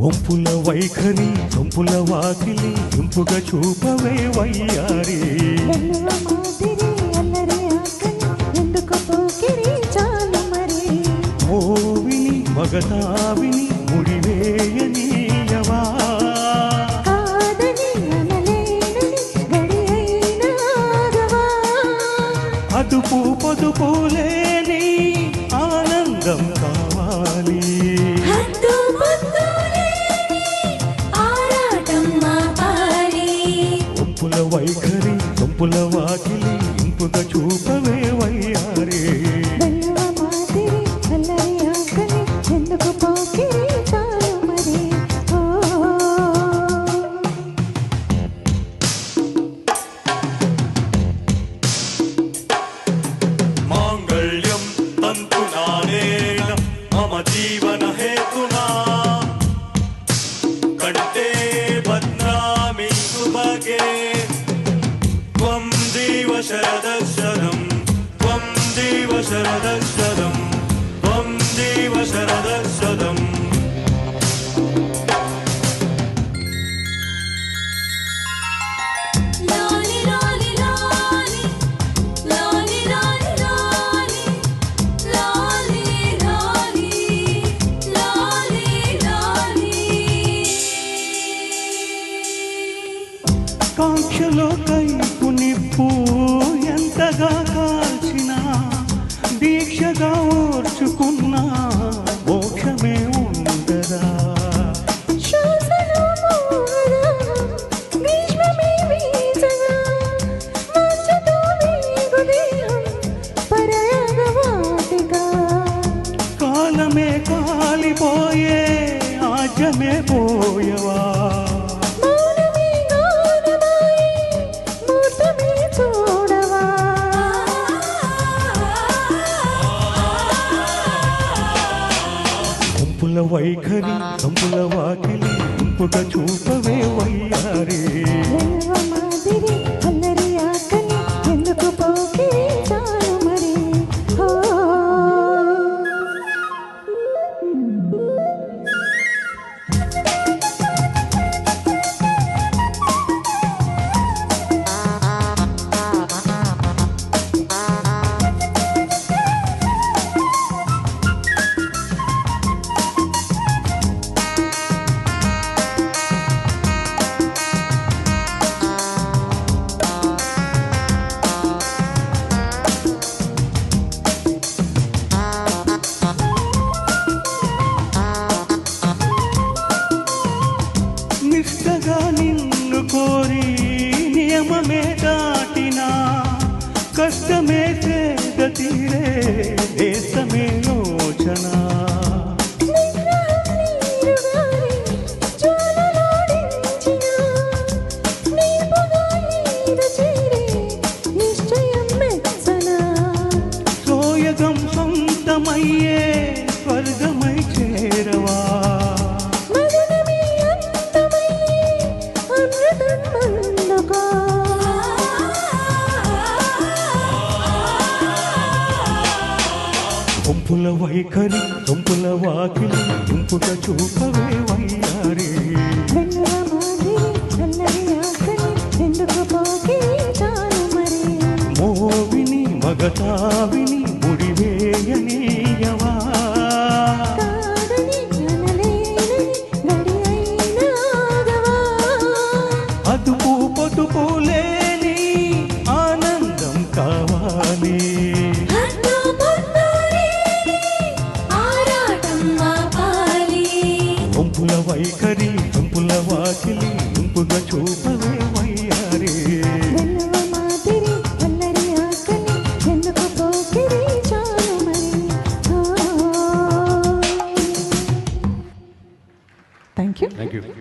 ఒంపుల వైఖరి సొంపుల వాకిలి ఇంపుగా చూపవే వయ్యారి మోవిని మగతావిని ముడివేయనీయవా అదుపు పొదుపు లేని ఆనందం కావాలి ఒంపుల వైఖరి సొంపుల వాకిలి ఇంపుగా చూపవే వయ్యారే మాంగళ్యం తంతునానేన మమ జీవన హేతునా కంటే బధ్నామి సుభగే త్వం జీవ శరదశరం త్వం జీవ శరదశరం త్వం జీవ శరదశరం కాంక్షలో కైపు నిప్పు ఎంతగా కాల్చినా దీక్షగా ఓర్చుకున్నా మోక్షమే ఉండదా కాలమే కాలిపోయే ఆజమే పోయవా ఒంపుల వైఖరి సొంపుల వాకిలి ఇంపుగా చూపవే వయ్యారే నిష్టగా నిన్ను కోరి నియమమే దాటినా కష్టమే తీరే దేశమే యోచన సోయగం సొంతమయ్యే స్వర్గమై చేరవా ఒంపుల వైఖరి సొంపుల వాకిలి ఇంపుగా చూపవే వయ్యారే మోవిని మగతావిని ముడివేయనీయవా అదుపు పొదుపు లేని ఆనందం కావాలి ఒంపుల వైఖరి సొంపుల వాకిలి ఇంపుగా చూపవే వయ్యారే Thank you.